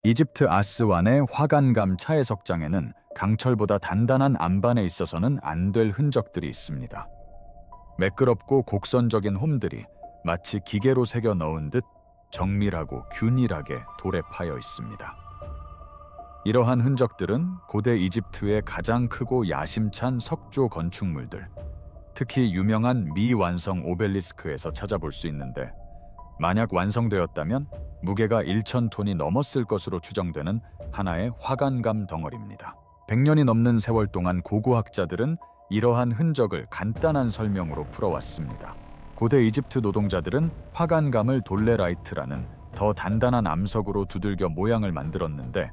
이집트 아스완의 화관감 차해석장에는 강철보다 단단한 안반에 있어서는 안 될 흔적들이 있습니다. 매끄럽고 곡선적인 홈들이 마치 기계로 새겨 넣은 듯 정밀하고 균일하게 돌에 파여 있습니다. 이러한 흔적들은 고대 이집트의 가장 크고 야심찬 석조 건축물들, 특히 유명한 미완성 오벨리스크에서 찾아볼 수 있는데, 만약 완성되었다면 무게가 1,000톤이 넘었을 것으로 추정되는 하나의 화관감 덩어리입니다. 100년이 넘는 세월 동안 고고학자들은 이러한 흔적을 간단한 설명으로 풀어왔습니다. 고대 이집트 노동자들은 화관감을 돌레라이트라는 더 단단한 암석으로 두들겨 모양을 만들었는데,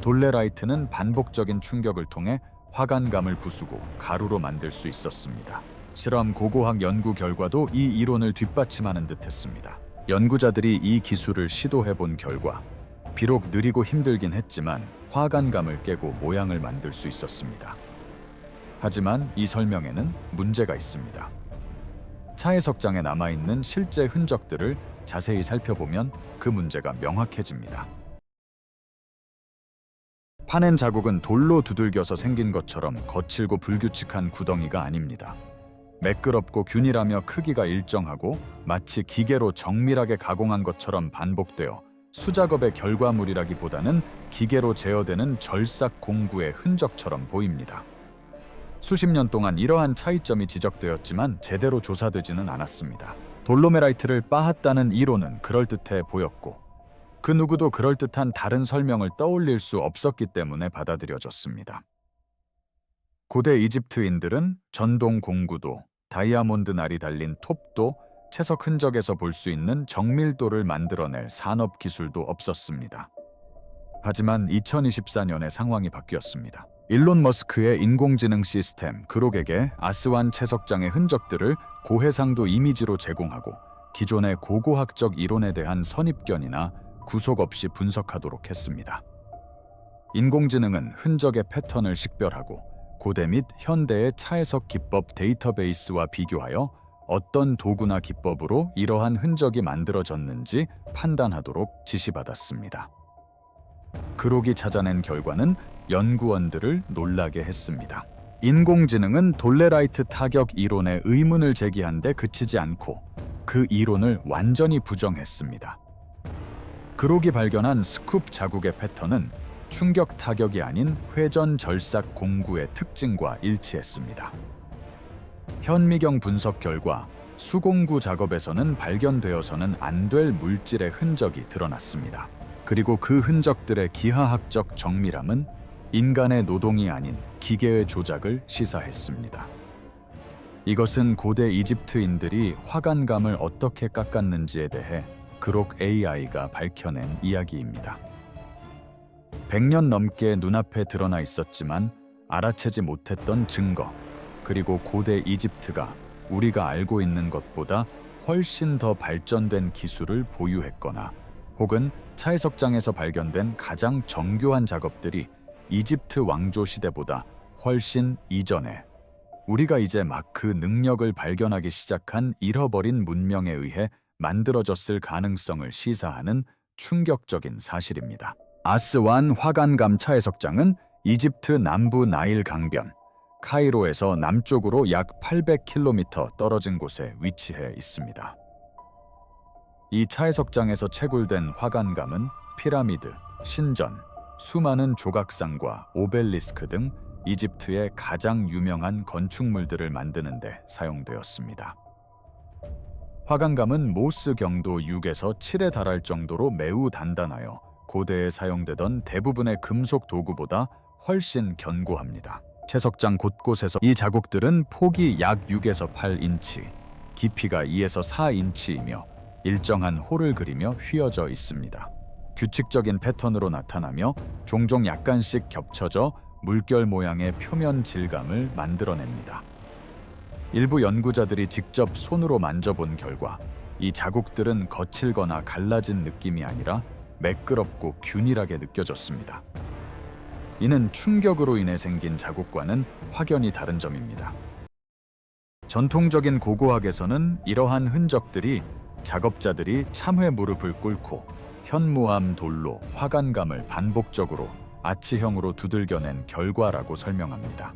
돌레라이트는 반복적인 충격을 통해 화관감을 부수고 가루로 만들 수 있었습니다. 실험 고고학 연구 결과도 이 이론을 뒷받침하는 듯했습니다. 연구자들이 이 기술을 시도해본 결과 비록 느리고 힘들긴 했지만 화관감을 깨고 모양을 만들 수 있었습니다. 하지만 이 설명에는 문제가 있습니다. 차해석장에 남아있는 실제 흔적들을 자세히 살펴보면 그 문제가 명확해집니다. 파낸 자국은 돌로 두들겨서 생긴 것처럼 거칠고 불규칙한 구덩이가 아닙니다. 매끄럽고 균일하며 크기가 일정하고 마치 기계로 정밀하게 가공한 것처럼 반복되어 수작업의 결과물이라기보다는 기계로 제어되는 절삭 공구의 흔적처럼 보입니다. 수십 년 동안 이러한 차이점이 지적되었지만 제대로 조사되지는 않았습니다. 돌로메라이트를 빻았다는 이론은 그럴듯해 보였고, 그 누구도 그럴듯한 다른 설명을 떠올릴 수 없었기 때문에 받아들여졌습니다. 고대 이집트인들은 전동 공구도, 다이아몬드 날이 달린 톱도, 채석 흔적에서 볼 수 있는 정밀도를 만들어낼 산업 기술도 없었습니다. 하지만 2024년에 상황이 바뀌었습니다. 일론 머스크의 인공지능 시스템 그록에게 아스완 채석장의 흔적들을 고해상도 이미지로 제공하고 기존의 고고학적 이론에 대한 선입견이나 구속 없이 분석하도록 했습니다. 인공지능은 흔적의 패턴을 식별하고 고대 및 현대의 차해석 기법 데이터베이스와 비교하여 어떤 도구나 기법으로 이러한 흔적이 만들어졌는지 판단하도록 지시받았습니다. 그록이 찾아낸 결과는 연구원들을 놀라게 했습니다. 인공지능은 돌레라이트 타격 이론에 의문을 제기한 데 그치지 않고 그 이론을 완전히 부정했습니다. 그록이 발견한 스쿱 자국의 패턴은 충격 타격이 아닌 회전 절삭 공구의 특징과 일치했습니다. 현미경 분석 결과 수공구 작업에서는 발견되어서는 안 될 물질의 흔적이 드러났습니다. 그리고 그 흔적들의 기하학적 정밀함은 인간의 노동이 아닌 기계의 조작을 시사했습니다. 이것은 고대 이집트인들이 화관감을 어떻게 깎았는지에 대해 그록 AI가 밝혀낸 이야기입니다. 100년 넘게 눈앞에 드러나 있었지만 알아채지 못했던 증거, 그리고 고대 이집트가 우리가 알고 있는 것보다 훨씬 더 발전된 기술을 보유했거나 혹은 차해석장에서 발견된 가장 정교한 작업들이 이집트 왕조 시대보다 훨씬 이전에 우리가 이제 막 그 능력을 발견하기 시작한 잃어버린 문명에 의해 만들어졌을 가능성을 시사하는 충격적인 사실입니다. 아스완 화관감 차해석장은 이집트 남부 나일 강변, 카이로에서 남쪽으로 약 800km 떨어진 곳에 위치해 있습니다. 이 차해석장에서 채굴된 화관감은 피라미드, 신전, 수많은 조각상과 오벨리스크 등 이집트의 가장 유명한 건축물들을 만드는 데 사용되었습니다. 화관감은 모스 경도 6에서 7에 달할 정도로 매우 단단하여 고대에 사용되던 대부분의 금속 도구보다 훨씬 견고합니다. 채석장 곳곳에서 이 자국들은 폭이 약 6에서 8인치, 깊이가 2에서 4인치이며 일정한 홀을 그리며 휘어져 있습니다. 규칙적인 패턴으로 나타나며 종종 약간씩 겹쳐져 물결 모양의 표면 질감을 만들어냅니다. 일부 연구자들이 직접 손으로 만져본 결과 이 자국들은 거칠거나 갈라진 느낌이 아니라 매끄럽고 균일하게 느껴졌습니다. 이는 충격으로 인해 생긴 자국과는 확연히 다른 점입니다. 전통적인 고고학에서는 이러한 흔적들이 작업자들이 참회 무릎을 꿇고 현무암 돌로 화관감을 반복적으로 아치형으로 두들겨낸 결과라고 설명합니다.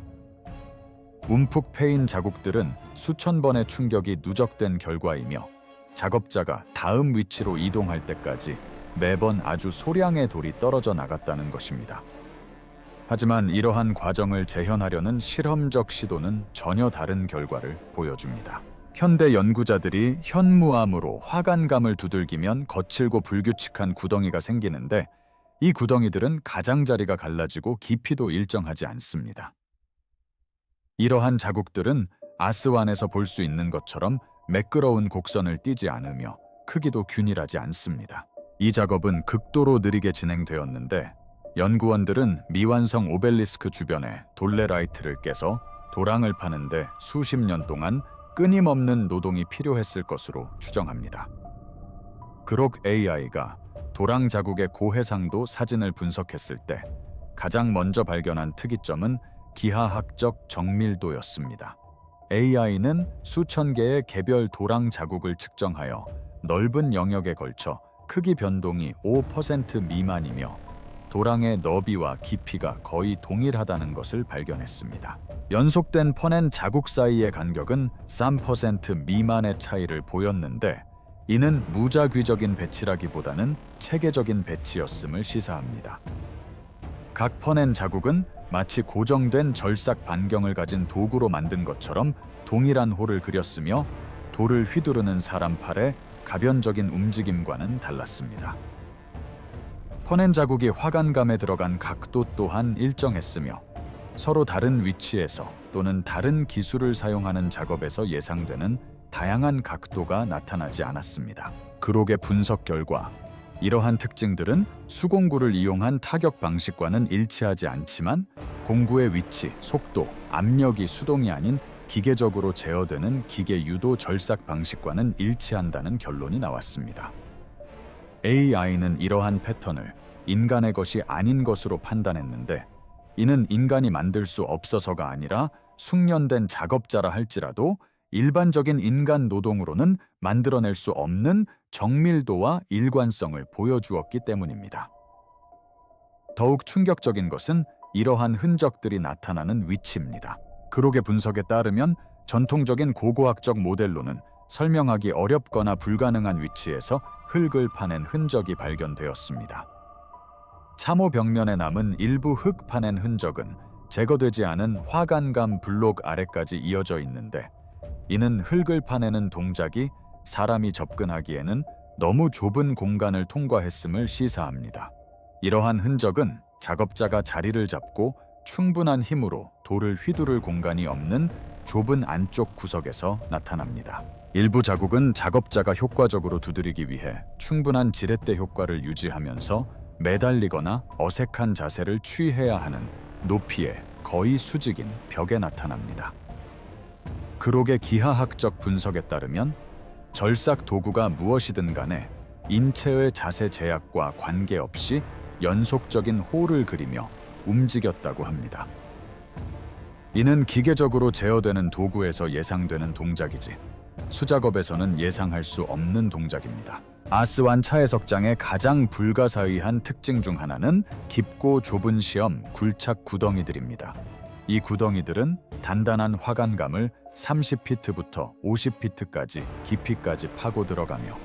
움푹 패인 자국들은 수천 번의 충격이 누적된 결과이며 작업자가 다음 위치로 이동할 때까지 매번 아주 소량의 돌이 떨어져 나갔다는 것입니다. 하지만 이러한 과정을 재현하려는 실험적 시도는 전혀 다른 결과를 보여줍니다. 현대 연구자들이 현무암으로 화관감을 두들기면 거칠고 불규칙한 구덩이가 생기는데 이 구덩이들은 가장자리가 갈라지고 깊이도 일정하지 않습니다. 이러한 자국들은 아스완에서 볼 수 있는 것처럼 매끄러운 곡선을 띠지 않으며 크기도 균일하지 않습니다. 이 작업은 극도로 느리게 진행되었는데 연구원들은 미완성 오벨리스크 주변에 돌레라이트를 깨서 도랑을 파는데 수십 년 동안 끊임없는 노동이 필요했을 것으로 추정합니다. 그록 AI가 도랑 자국의 고해상도 사진을 분석했을 때 가장 먼저 발견한 특이점은 기하학적 정밀도였습니다. AI는 수천 개의 개별 도랑 자국을 측정하여 넓은 영역에 걸쳐 크기 변동이 5% 미만이며 도랑의 너비와 깊이가 거의 동일하다는 것을 발견했습니다. 연속된 퍼낸 자국 사이의 간격은 3% 미만의 차이를 보였는데 이는 무작위적인 배치라기보다는 체계적인 배치였음을 시사합니다. 각 퍼낸 자국은 마치 고정된 절삭 반경을 가진 도구로 만든 것처럼 동일한 홀을 그렸으며 돌을 휘두르는 사람 팔의 가변적인 움직임과는 달랐습니다. 퍼낸 자국이 화관감에 들어간 각도 또한 일정했으며 서로 다른 위치에서 또는 다른 기술을 사용하는 작업에서 예상되는 다양한 각도가 나타나지 않았습니다. 그록의 분석 결과 이러한 특징들은 수공구를 이용한 타격 방식과는 일치하지 않지만 공구의 위치, 속도, 압력이 수동이 아닌 기계적으로 제어되는 기계 유도 절삭 방식과는 일치한다는 결론이 나왔습니다. AI는 이러한 패턴을 인간의 것이 아닌 것으로 판단했는데 이는 인간이 만들 수 없어서가 아니라 숙련된 작업자라 할지라도 일반적인 인간 노동으로는 만들어낼 수 없는 정밀도와 일관성을 보여주었기 때문입니다. 더욱 충격적인 것은 이러한 흔적들이 나타나는 위치입니다. 그록의 분석에 따르면 전통적인 고고학적 모델로는 설명하기 어렵거나 불가능한 위치에서 흙을 파낸 흔적이 발견되었습니다. 참호 벽면에 남은 일부 흙 파낸 흔적은 제거되지 않은 화관감 블록 아래까지 이어져 있는데 이는 흙을 파내는 동작이 사람이 접근하기에는 너무 좁은 공간을 통과했음을 시사합니다. 이러한 흔적은 작업자가 자리를 잡고 충분한 힘으로 돌을 휘두를 공간이 없는 좁은 안쪽 구석에서 나타납니다. 일부 자국은 작업자가 효과적으로 두드리기 위해 충분한 지렛대 효과를 유지하면서 매달리거나 어색한 자세를 취해야 하는 높이에 거의 수직인 벽에 나타납니다. 그록의 기하학적 분석에 따르면 절삭 도구가 무엇이든 간에 인체의 자세 제약과 관계없이 연속적인 홀을 그리며 움직였다고 합니다. 이는 기계적으로 제어되는 도구에서 예상되는 동작이지 수작업에서는 예상할 수 없는 동작입니다. 아스완 차해석장의 가장 불가사의한 특징 중 하나는 깊고 좁은 시험 굴착 구덩이들입니다. 이 구덩이들은 단단한 화관감을 30피트부터 50피트까지 깊이까지 파고 들어가며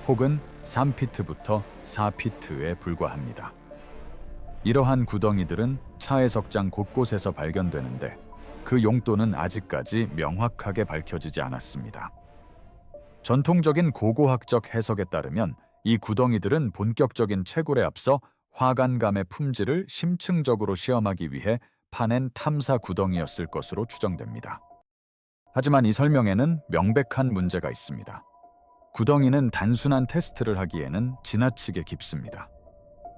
폭은 3피트부터 4피트에 불과합니다. 이러한 구덩이들은 차해석장 곳곳에서 발견되는데 그 용도는 아직까지 명확하게 밝혀지지 않았습니다. 전통적인 고고학적 해석에 따르면 이 구덩이들은 본격적인 채굴에 앞서 화관감의 품질을 심층적으로 시험하기 위해 파낸 탐사 구덩이였을 것으로 추정됩니다. 하지만 이 설명에는 명백한 문제가 있습니다. 구덩이는 단순한 테스트를 하기에는 지나치게 깊습니다.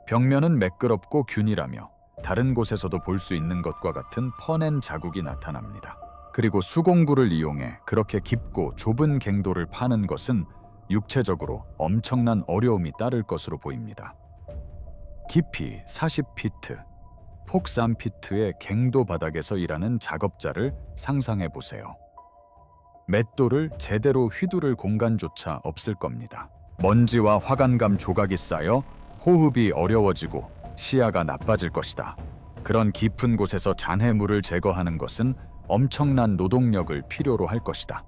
벽면은 매끄럽고 균일하며 다른 곳에서도 볼 수 있는 것과 같은 퍼낸 자국이 나타납니다. 그리고 수공구를 이용해 그렇게 깊고 좁은 갱도를 파는 것은 육체적으로 엄청난 어려움이 따를 것으로 보입니다. 깊이 40피트, 폭 3피트의 갱도 바닥에서 일하는 작업자를 상상해 보세요. 맷돌을 제대로 휘두를 공간조차 없을 겁니다. 먼지와 화관감 조각이 쌓여 호흡이 어려워지고 시야가 나빠질 것이다. 그런 깊은 곳에서 잔해물을 제거하는 것은 엄청난 노동력을 필요로 할 것이다.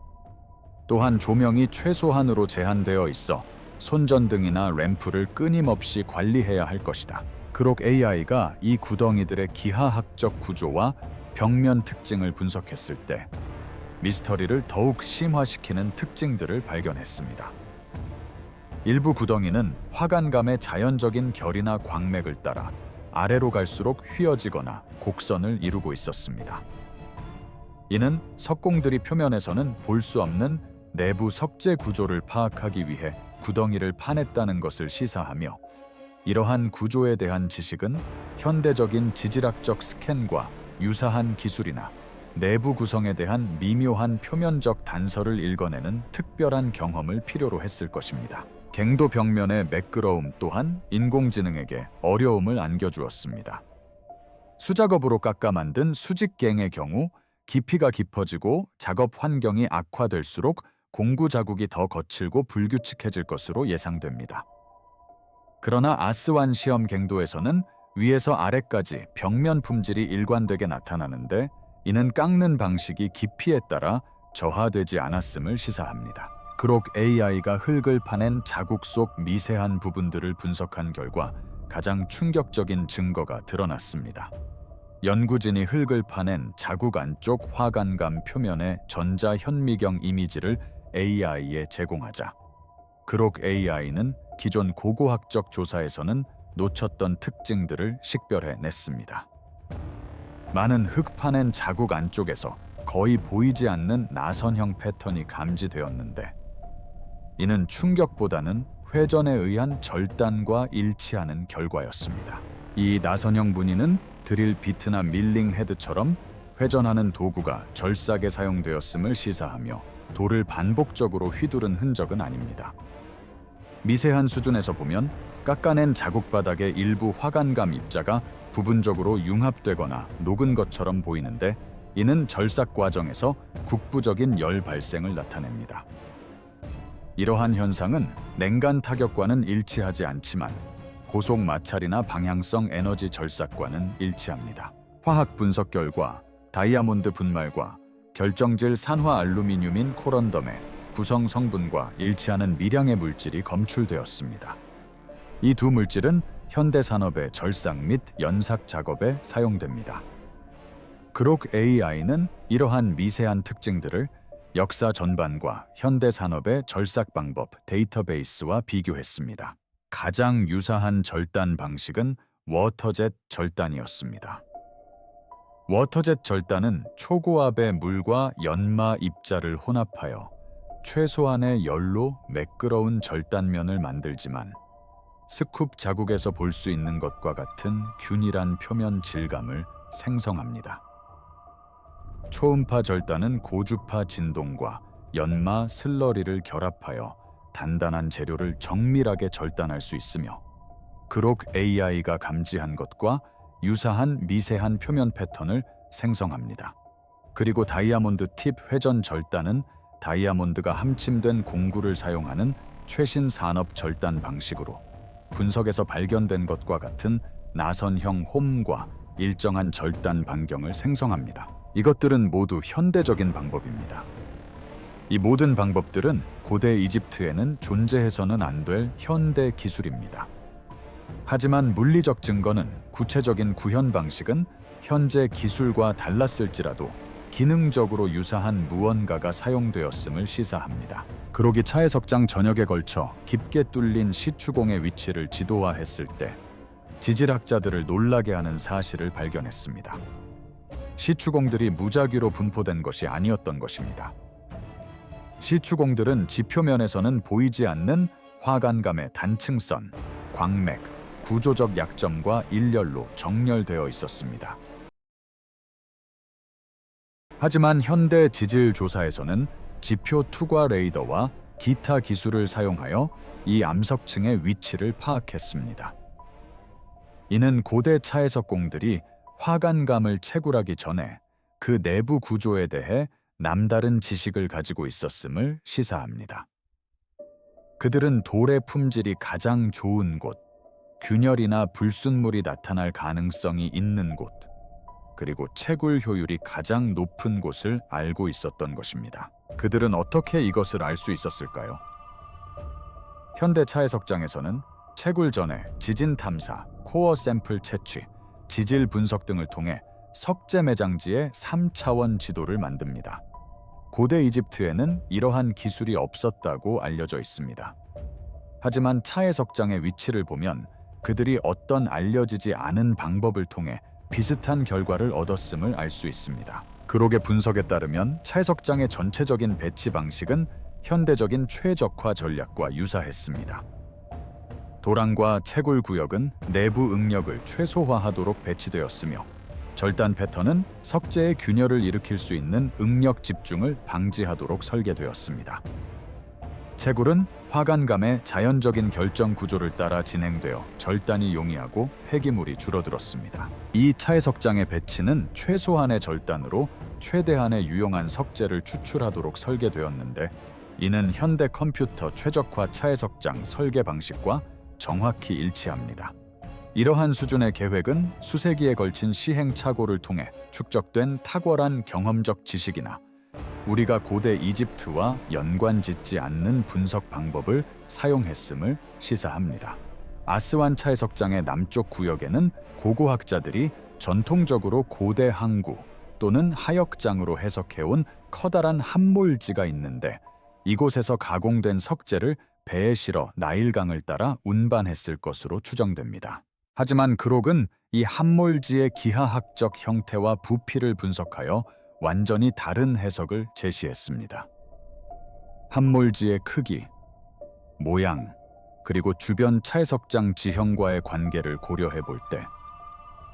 또한 조명이 최소한으로 제한되어 있어 손전등이나 램프를 끊임없이 관리해야 할 것이다. 그록 AI가 이 구덩이들의 기하학적 구조와 벽면 특징을 분석했을 때 미스터리를 더욱 심화시키는 특징들을 발견했습니다. 일부 구덩이는 화관감의 자연적인 결이나 광맥을 따라 아래로 갈수록 휘어지거나 곡선을 이루고 있었습니다. 이는 석공들이 표면에서는 볼 수 없는 내부 석재 구조를 파악하기 위해 구덩이를 파냈다는 것을 시사하며, 이러한 구조에 대한 지식은 현대적인 지질학적 스캔과 유사한 기술이나 내부 구성에 대한 미묘한 표면적 단서를 읽어내는 특별한 경험을 필요로 했을 것입니다. 갱도 벽면의 매끄러움 또한 인공지능에게 어려움을 안겨주었습니다. 수작업으로 깎아 만든 수직갱의 경우 깊이가 깊어지고 작업 환경이 악화될수록 공구 자국이 더 거칠고 불규칙해질 것으로 예상됩니다. 그러나 아스완 시험 갱도에서는 위에서 아래까지 벽면 품질이 일관되게 나타나는데, 이는 깎는 방식이 깊이에 따라 저하되지 않았음을 시사합니다. 그록 AI가 흙을 파낸 자국 속 미세한 부분들을 분석한 결과 가장 충격적인 증거가 드러났습니다. 연구진이 흙을 파낸 자국 안쪽 화관감 표면의 전자 현미경 이미지를 AI에 제공하자, 그록 AI는 기존 고고학적 조사에서는 놓쳤던 특징들을 식별해냈습니다. 많은 흙 파낸 자국 안쪽에서 거의 보이지 않는 나선형 패턴이 감지되었는데, 이는 충격보다는 회전에 의한 절단과 일치하는 결과였습니다. 이 나선형 무늬는 드릴 비트나 밀링 헤드처럼 회전하는 도구가 절삭에 사용되었음을 시사하며 돌을 반복적으로 휘두른 흔적은 아닙니다. 미세한 수준에서 보면 깎아낸 자국 바닥의 일부 화관감 입자가 부분적으로 융합되거나 녹은 것처럼 보이는데, 이는 절삭 과정에서 국부적인 열 발생을 나타냅니다. 이러한 현상은 냉간 타격과는 일치하지 않지만 고속 마찰이나 방향성 에너지 절삭과는 일치합니다. 화학 분석 결과 다이아몬드 분말과 결정질 산화 알루미늄인 코런덤의 구성 성분과 일치하는 미량의 물질이 검출되었습니다. 이 두 물질은 현대 산업의 절삭 및 연삭 작업에 사용됩니다. 그록 AI는 이러한 미세한 특징들을 역사 전반과 현대 산업의 절삭 방법 데이터베이스와 비교했습니다. 가장 유사한 절단 방식은 워터젯 절단이었습니다. 워터젯 절단은 초고압의 물과 연마 입자를 혼합하여 최소한의 열로 매끄러운 절단면을 만들지만, 스쿱 자국에서 볼 수 있는 것과 같은 균일한 표면 질감을 생성합니다. 초음파 절단은 고주파 진동과 연마 슬러리를 결합하여 단단한 재료를 정밀하게 절단할 수 있으며, 그록 AI가 감지한 것과 유사한 미세한 표면 패턴을 생성합니다. 그리고 다이아몬드 팁 회전 절단은 다이아몬드가 함침된 공구를 사용하는 최신 산업 절단 방식으로 분석에서 발견된 것과 같은 나선형 홈과 일정한 절단 반경을 생성합니다. 이것들은 모두 현대적인 방법입니다. 이 모든 방법들은 고대 이집트에는 존재해서는 안 될 현대 기술입니다. 하지만 물리적 증거는 구체적인 구현 방식은 현재 기술과 달랐을지라도 기능적으로 유사한 무언가가 사용되었음을 시사합니다. 그록이 차해석장 전역에 걸쳐 깊게 뚫린 시추공의 위치를 지도화했을 때 지질학자들을 놀라게 하는 사실을 발견했습니다. 시추공들이 무작위로 분포된 것이 아니었던 것입니다. 시추공들은 지표면에서는 보이지 않는 화관감의 단층선, 광맥, 구조적 약점과 일렬로 정렬되어 있었습니다. 하지만 현대 지질 조사에서는 지표 투과 레이더와 기타 기술을 사용하여 이 암석층의 위치를 파악했습니다. 이는 고대 차해석공들이 화관감을 채굴하기 전에 그 내부 구조에 대해 남다른 지식을 가지고 있었음을 시사합니다. 그들은 돌의 품질이 가장 좋은 곳, 균열이나 불순물이 나타날 가능성이 있는 곳, 그리고 채굴 효율이 가장 높은 곳을 알고 있었던 것입니다. 그들은 어떻게 이것을 알 수 있었을까요? 현대 차해석장에서는 채굴 전에 지진 탐사, 코어 샘플 채취, 지질 분석 등을 통해 석재 매장지의 3차원 지도를 만듭니다. 고대 이집트에는 이러한 기술이 없었다고 알려져 있습니다. 하지만 차해석장의 위치를 보면 그들이 어떤 알려지지 않은 방법을 통해 비슷한 결과를 얻었음을 알 수 있습니다. 그록의 분석에 따르면 차해석장의 전체적인 배치 방식은 현대적인 최적화 전략과 유사했습니다. 도랑과 채굴 구역은 내부 응력을 최소화하도록 배치되었으며 절단 패턴은 석재의 균열을 일으킬 수 있는 응력 집중을 방지하도록 설계되었습니다. 채굴은 화관감의 자연적인 결정 구조를 따라 진행되어 절단이 용이하고 폐기물이 줄어들었습니다. 이 차해석장의 배치는 최소한의 절단으로 최대한의 유용한 석재를 추출하도록 설계되었는데, 이는 현대 컴퓨터 최적화 차해석장 설계 방식과 정확히 일치합니다. 이러한 수준의 계획은 수세기에 걸친 시행착오를 통해 축적된 탁월한 경험적 지식이나 우리가 고대 이집트와 연관짓지 않는 분석 방법을 사용했음을 시사합니다. 아스완 차해석장의 남쪽 구역에는 고고학자들이 전통적으로 고대 항구 또는 하역장으로 해석해온 커다란 함몰지가 있는데, 이곳에서 가공된 석재를 배에 실어 나일강을 따라 운반했을 것으로 추정됩니다. 하지만 그록은 이 함몰지의 기하학적 형태와 부피를 분석하여 완전히 다른 해석을 제시했습니다. 함몰지의 크기, 모양, 그리고 주변 차해석장 지형과의 관계를 고려해 볼 때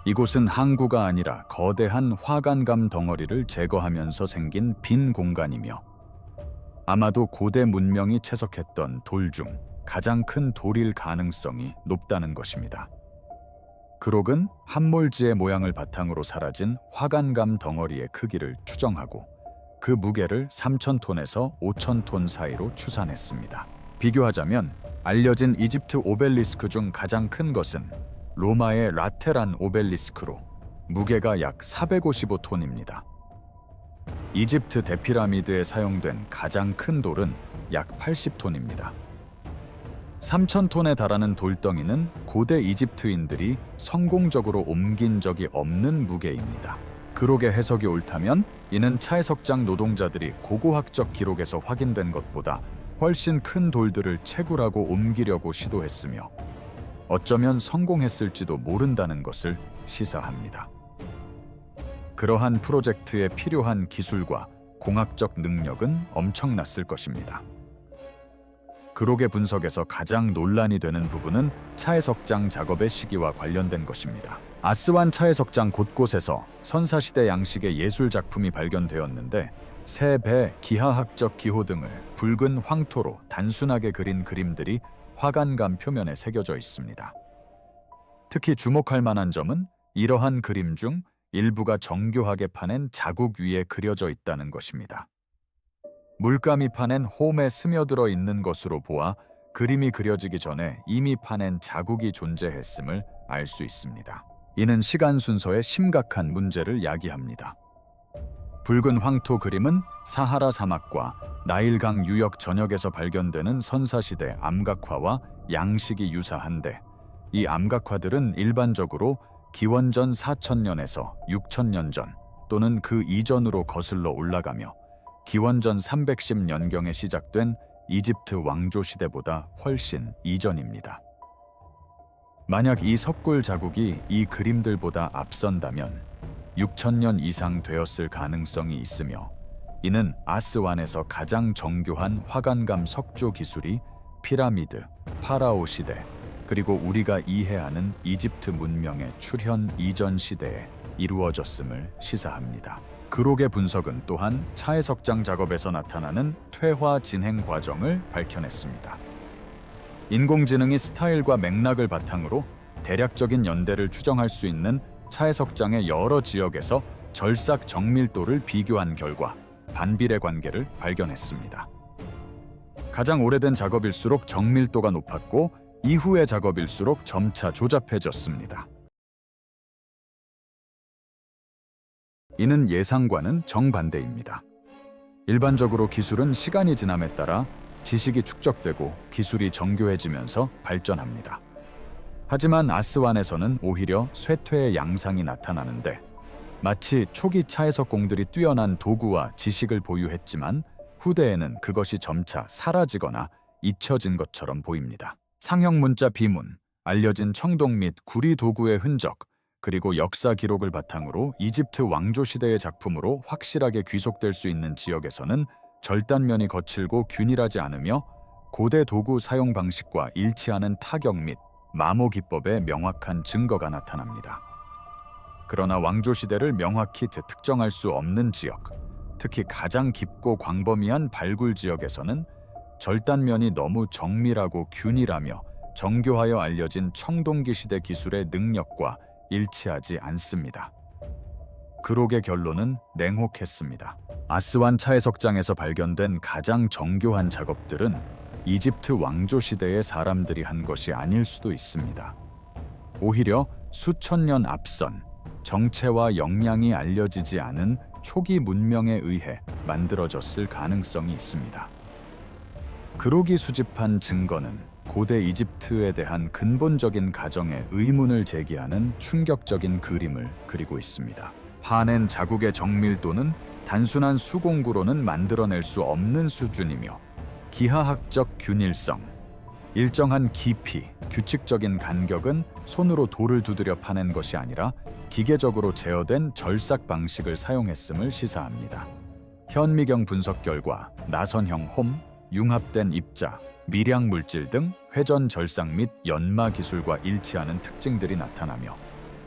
이곳은 항구가 아니라 거대한 화관감 덩어리를 제거하면서 생긴 빈 공간이며, 아마도 고대 문명이 채석했던 돌 중 가장 큰 돌일 가능성이 높다는 것입니다. 그록은 함몰지의 모양을 바탕으로 사라진 화관감 덩어리의 크기를 추정하고 그 무게를 3,000톤에서 5,000톤 사이로 추산했습니다. 비교하자면 알려진 이집트 오벨리스크 중 가장 큰 것은 로마의 라테란 오벨리스크로 무게가 약 455톤입니다. 이집트 대피라미드에 사용된 가장 큰 돌은 약 80톤입니다. 3,000톤에 달하는 돌덩이는 고대 이집트인들이 성공적으로 옮긴 적이 없는 무게입니다. 그록의 해석이 옳다면 이는 차해석장 노동자들이 고고학적 기록에서 확인된 것보다 훨씬 큰 돌들을 채굴하고 옮기려고 시도했으며 어쩌면 성공했을지도 모른다는 것을 시사합니다. 그러한 프로젝트에 필요한 기술과 공학적 능력은 엄청났을 것입니다. 그록의 분석에서 가장 논란이 되는 부분은 차해석장 작업의 시기와 관련된 것입니다. 아스완 차해석장 곳곳에서 선사시대 양식의 예술 작품이 발견되었는데, 새 배, 기하학적 기호 등을 붉은 황토로 단순하게 그린 그림들이 화관감 표면에 새겨져 있습니다. 특히 주목할 만한 점은 이러한 그림 중 일부가 정교하게 파낸 자국 위에 그려져 있다는 것입니다. 물감이 파낸 홈에 스며들어 있는 것으로 보아 그림이 그려지기 전에 이미 파낸 자국이 존재했음을 알 수 있습니다. 이는 시간 순서의 심각한 문제를 야기합니다. 붉은 황토 그림은 사하라 사막과 나일강 유역 전역에서 발견되는 선사시대 암각화와 양식이 유사한데, 이 암각화들은 일반적으로 기원전 4,000년에서 6,000년 전 또는 그 이전으로 거슬러 올라가며 기원전 310년경에 시작된 이집트 왕조 시대보다 훨씬 이전입니다. 만약 이 석굴 자국이 이 그림들보다 앞선다면 6,000년 이상 되었을 가능성이 있으며, 이는 아스완에서 가장 정교한 화관감 석조 기술이 피라미드, 파라오 시대, 그리고 우리가 이해하는 이집트 문명의 출현 이전 시대에 이루어졌음을 시사합니다. 그록의 분석은 또한 차해석장 작업에서 나타나는 퇴화 진행 과정을 밝혀냈습니다. 인공지능이 스타일과 맥락을 바탕으로 대략적인 연대를 추정할 수 있는 차해석장의 여러 지역에서 절삭 정밀도를 비교한 결과 반비례 관계를 발견했습니다. 가장 오래된 작업일수록 정밀도가 높았고 이후의 작업일수록 점차 조잡해졌습니다. 이는 예상과는 정반대입니다. 일반적으로 기술은 시간이 지남에 따라 지식이 축적되고 기술이 정교해지면서 발전합니다. 하지만 아스완에서는 오히려 쇠퇴의 양상이 나타나는데 마치 초기 차해석공들이 뛰어난 도구와 지식을 보유했지만 후대에는 그것이 점차 사라지거나 잊혀진 것처럼 보입니다. 상형 문자 비문, 알려진 청동 및 구리 도구의 흔적, 그리고 역사 기록을 바탕으로 이집트 왕조 시대의 작품으로 확실하게 귀속될 수 있는 지역에서는 절단면이 거칠고 균일하지 않으며 고대 도구 사용 방식과 일치하는 타격 및 마모 기법의 명확한 증거가 나타납니다. 그러나 왕조 시대를 명확히 특정할 수 없는 지역, 특히 가장 깊고 광범위한 발굴 지역에서는 절단면이 너무 정밀하고 균일하며 정교하여 알려진 청동기 시대 기술의 능력과 일치하지 않습니다. 그록의 결론은 냉혹했습니다. 아스완 차해석장에서 발견된 가장 정교한 작업들은 이집트 왕조 시대의 사람들이 한 것이 아닐 수도 있습니다. 오히려 수천 년 앞선 정체와 역량이 알려지지 않은 초기 문명에 의해 만들어졌을 가능성이 있습니다. 그록이 수집한 증거는 고대 이집트에 대한 근본적인 가정의 의문을 제기하는 충격적인 그림을 그리고 있습니다. 파낸 자국의 정밀도는 단순한 수공구로는 만들어낼 수 없는 수준이며 기하학적 균일성, 일정한 깊이, 규칙적인 간격은 손으로 돌을 두드려 파낸 것이 아니라 기계적으로 제어된 절삭 방식을 사용했음을 시사합니다. 현미경 분석 결과 나선형 홈, 융합된 입자, 미량 물질 등 회전 절삭 및 연마 기술과 일치하는 특징들이 나타나며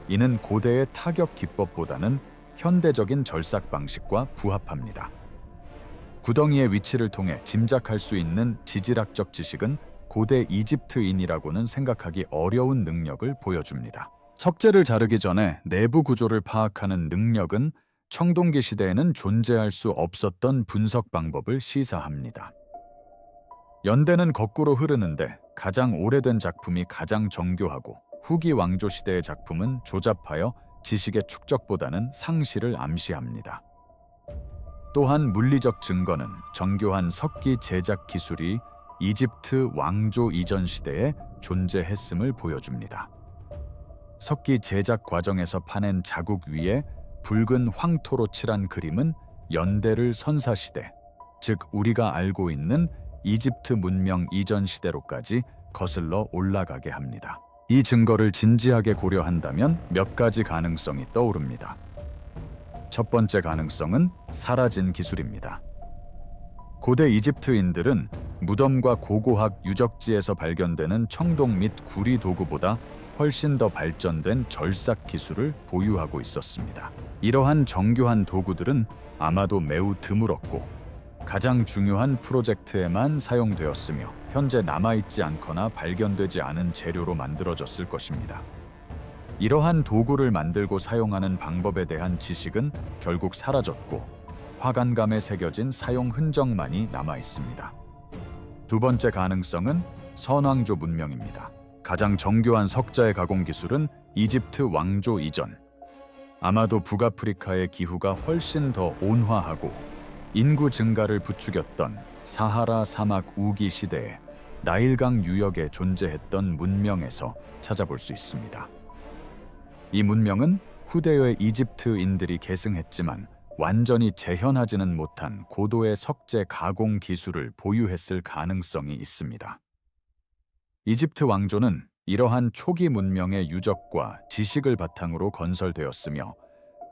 이는 고대의 타격 기법보다는 현대적인 절삭 방식과 부합합니다. 구덩이의 위치를 통해 짐작할 수 있는 지질학적 지식은 고대 이집트인이라고는 생각하기 어려운 능력을 보여줍니다. 석재를 자르기 전에 내부 구조를 파악하는 능력은 청동기 시대에는 존재할 수 없었던 분석 방법을 시사합니다. 연대는 거꾸로 흐르는데 가장 오래된 작품이 가장 정교하고 후기 왕조 시대의 작품은 조잡하여 지식의 축적보다는 상실을 암시합니다. 또한 물리적 증거는 정교한 석기 제작 기술이 이집트 왕조 이전 시대에 존재했음을 보여줍니다. 석기 제작 과정에서 파낸 자국 위에 붉은 황토로 칠한 그림은 연대를 선사시대, 즉 우리가 알고 있는 이집트 문명 이전 시대로까지 거슬러 올라가게 합니다. 이 증거를 진지하게 고려한다면 몇 가지 가능성이 떠오릅니다. 첫 번째 가능성은 사라진 기술입니다. 고대 이집트인들은 무덤과 고고학 유적지에서 발견되는 청동 및 구리 도구보다 훨씬 더 발전된 절삭 기술을 보유하고 있었습니다. 이러한 정교한 도구들은 아마도 매우 드물었고 가장 중요한 프로젝트에만 사용되었으며 현재 남아있지 않거나 발견되지 않은 재료로 만들어졌을 것입니다. 이러한 도구를 만들고 사용하는 방법에 대한 지식은 결국 사라졌고 화관감에 새겨진 사용 흔적만이 남아있습니다. 두 번째 가능성은 선왕조 문명입니다. 가장 정교한 석자의 가공 기술은 이집트 왕조 이전, 아마도 북아프리카의 기후가 훨씬 더 온화하고 인구 증가를 부추겼던 사하라 사막 우기 시대에 나일강 유역에 존재했던 문명에서 찾아볼 수 있습니다. 이 문명은 후대의 이집트인들이 계승했지만 완전히 재현하지는 못한 고도의 석재 가공 기술을 보유했을 가능성이 있습니다. 이집트 왕조는 이러한 초기 문명의 유적과 지식을 바탕으로 건설되었으며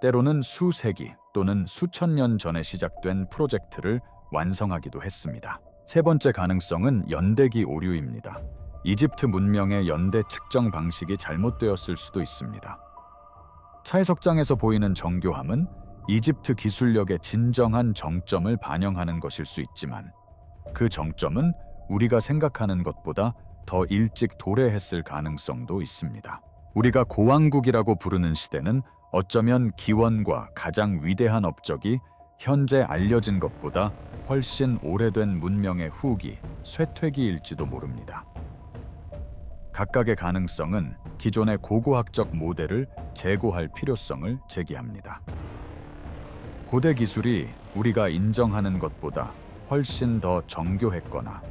때로는 수세기 또는 수천 년 전에 시작된 프로젝트를 완성하기도 했습니다. 세 번째 가능성은 연대기 오류입니다. 이집트 문명의 연대 측정 방식이 잘못되었을 수도 있습니다. 차해석장에서 보이는 정교함은 이집트 기술력의 진정한 정점을 반영하는 것일 수 있지만 그 정점은 우리가 생각하는 것보다 더 일찍 도래했을 가능성도 있습니다. 우리가 고왕국이라고 부르는 시대는 어쩌면 기원과 가장 위대한 업적이 현재 알려진 것보다 훨씬 오래된 문명의 후기, 쇠퇴기일지도 모릅니다. 각각의 가능성은 기존의 고고학적 모델을 재고할 필요성을 제기합니다. 고대 기술이 우리가 인정하는 것보다 훨씬 더 정교했거나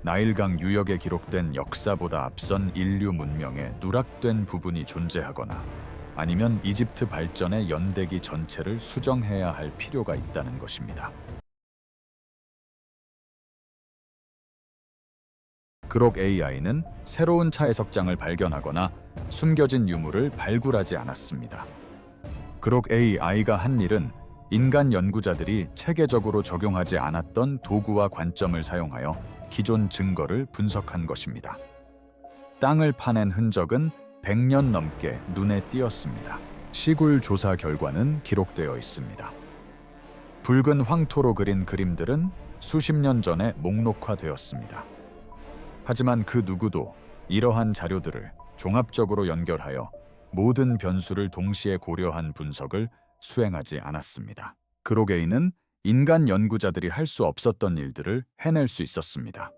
나일강 유역에 기록된 역사보다 앞선 인류 문명에 누락된 부분이 존재하거나 아니면 이집트 발전의 연대기 전체를 수정해야 할 필요가 있다는 것입니다. 그록 AI는 새로운 차해석장을 발견하거나 숨겨진 유물을 발굴하지 않았습니다. 그록 AI가 한 일은 인간 연구자들이 체계적으로 적용하지 않았던 도구와 관점을 사용하여 기존 증거를 분석한 것입니다. 땅을 파낸 흔적은 100년 넘게 눈에 띄었습니다. 시굴 조사 결과는 기록되어 있습니다. 붉은 황토로 그린 그림들은 수십 년 전에 목록화되었습니다. 하지만 그 누구도 이러한 자료들을 종합적으로 연결하여 모든 변수를 동시에 고려한 분석을 수행하지 않았습니다. 그록 A는 인간 연구자들이 할 수 없었던 일들을 해낼 수 있었습니다.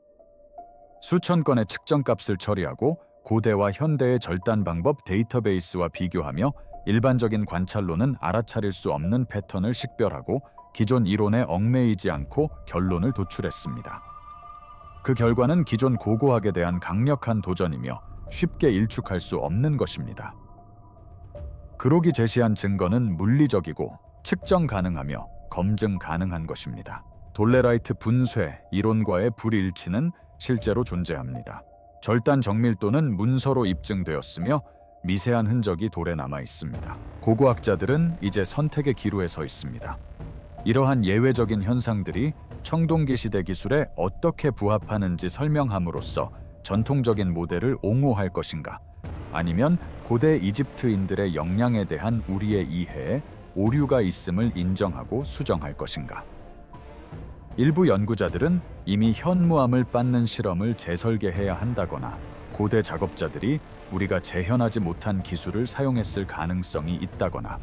수천 건의 측정값을 처리하고 고대와 현대의 절단 방법 데이터베이스와 비교하며 일반적인 관찰로는 알아차릴 수 없는 패턴을 식별하고 기존 이론에 얽매이지 않고 결론을 도출했습니다. 그 결과는 기존 고고학에 대한 강력한 도전이며 쉽게 일축할 수 없는 것입니다. 그록이 제시한 증거는 물리적이고 측정 가능하며 검증 가능한 것입니다. 돌레라이트 분쇄 이론과의 불일치는 실제로 존재합니다. 절단 정밀도는 문서로 입증되었으며 미세한 흔적이 돌에 남아 있습니다. 고고학자들은 이제 선택의 기로에 서 있습니다. 이러한 예외적인 현상들이 청동기 시대 기술에 어떻게 부합하는지 설명함으로써 전통적인 모델을 옹호할 것인가, 아니면 고대 이집트인들의 역량에 대한 우리의 이해에 오류가 있음을 인정하고 수정할 것인가. 일부 연구자들은 이미 현무암을 빻는 실험을 재설계해야 한다거나 고대 작업자들이 우리가 재현하지 못한 기술을 사용했을 가능성이 있다거나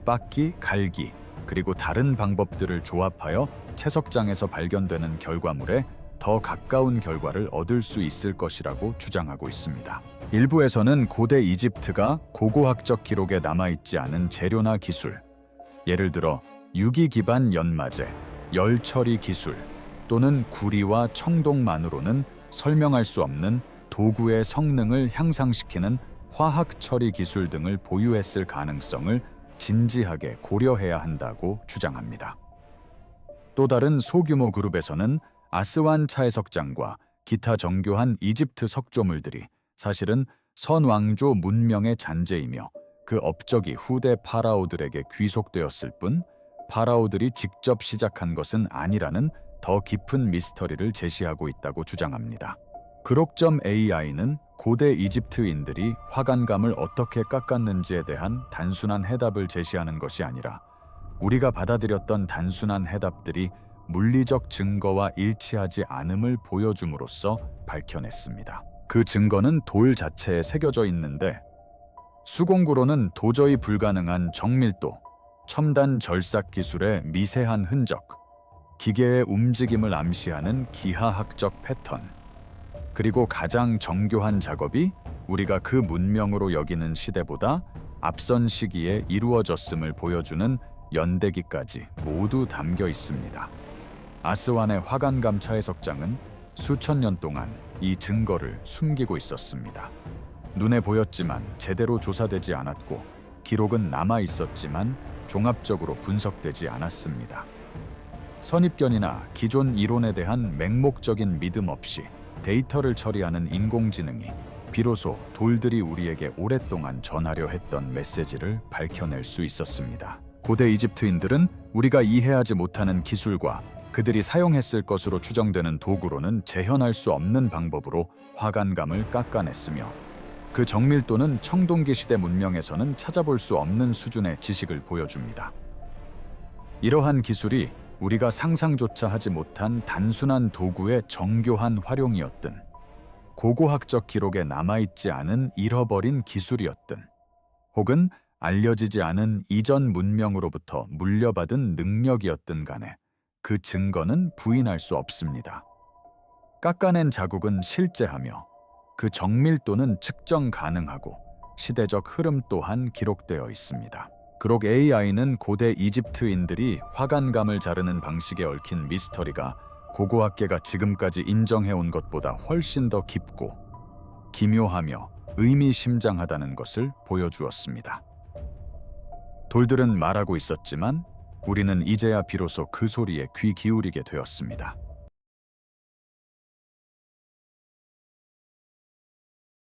빻기, 갈기, 그리고 다른 방법들을 조합하여 채석장에서 발견되는 결과물에 더 가까운 결과를 얻을 수 있을 것이라고 주장하고 있습니다. 일부에서는 고대 이집트가 고고학적 기록에 남아있지 않은 재료나 기술, 예를 들어 유기 기반 연마제, 열 처리 기술 또는 구리와 청동만으로는 설명할 수 없는 도구의 성능을 향상시키는 화학 처리 기술 등을 보유했을 가능성을 진지하게 고려해야 한다고 주장합니다. 또 다른 소규모 그룹에서는 아스완 차해석장과 기타 정교한 이집트 석조물들이 사실은 선왕조 문명의 잔재이며 그 업적이 후대 파라오들에게 귀속되었을 뿐 파라오들이 직접 시작한 것은 아니라는 더 깊은 미스터리를 제시하고 있다고 주장합니다. 그록점 AI는 고대 이집트인들이 화관감을 어떻게 깎았는지에 대한 단순한 해답을 제시하는 것이 아니라 우리가 받아들였던 단순한 해답들이 물리적 증거와 일치하지 않음을 보여줌으로써 밝혀냈습니다. 그 증거는 돌 자체에 새겨져 있는데 수공구로는 도저히 불가능한 정밀도, 첨단 절삭 기술의 미세한 흔적, 기계의 움직임을 암시하는 기하학적 패턴, 그리고 가장 정교한 작업이 우리가 그 문명으로 여기는 시대보다 앞선 시기에 이루어졌음을 보여주는 연대기까지 모두 담겨 있습니다. 아스완의 화관감 차해석장은 수천 년 동안 이 증거를 숨기고 있었습니다. 눈에 보였지만 제대로 조사되지 않았고 기록은 남아 있었지만 종합적으로 분석되지 않았습니다. 선입견이나 기존 이론에 대한 맹목적인 믿음 없이 데이터를 처리하는 인공지능이 비로소 돌들이 우리에게 오랫동안 전하려 했던 메시지를 밝혀낼 수 있었습니다. 고대 이집트인들은 우리가 이해하지 못하는 기술과 그들이 사용했을 것으로 추정되는 도구로는 재현할 수 없는 방법으로 화관감을 깎아냈으며 그 정밀도는 청동기 시대 문명에서는 찾아볼 수 없는 수준의 지식을 보여줍니다. 이러한 기술이 우리가 상상조차 하지 못한 단순한 도구의 정교한 활용이었든 고고학적 기록에 남아있지 않은 잃어버린 기술이었든 혹은 알려지지 않은 이전 문명으로부터 물려받은 능력이었든 간에 그 증거는 부인할 수 없습니다. 깎아낸 자국은 실제하며 그 정밀도는 측정 가능하고 시대적 흐름 또한 기록되어 있습니다. 그록 AI는 고대 이집트인들이 화관감을 자르는 방식에 얽힌 미스터리가 고고학계가 지금까지 인정해온 것보다 훨씬 더 깊고 기묘하며 의미심장하다는 것을 보여주었습니다. 돌들은 말하고 있었지만 우리는 이제야 비로소 그 소리에 귀 기울이게 되었습니다.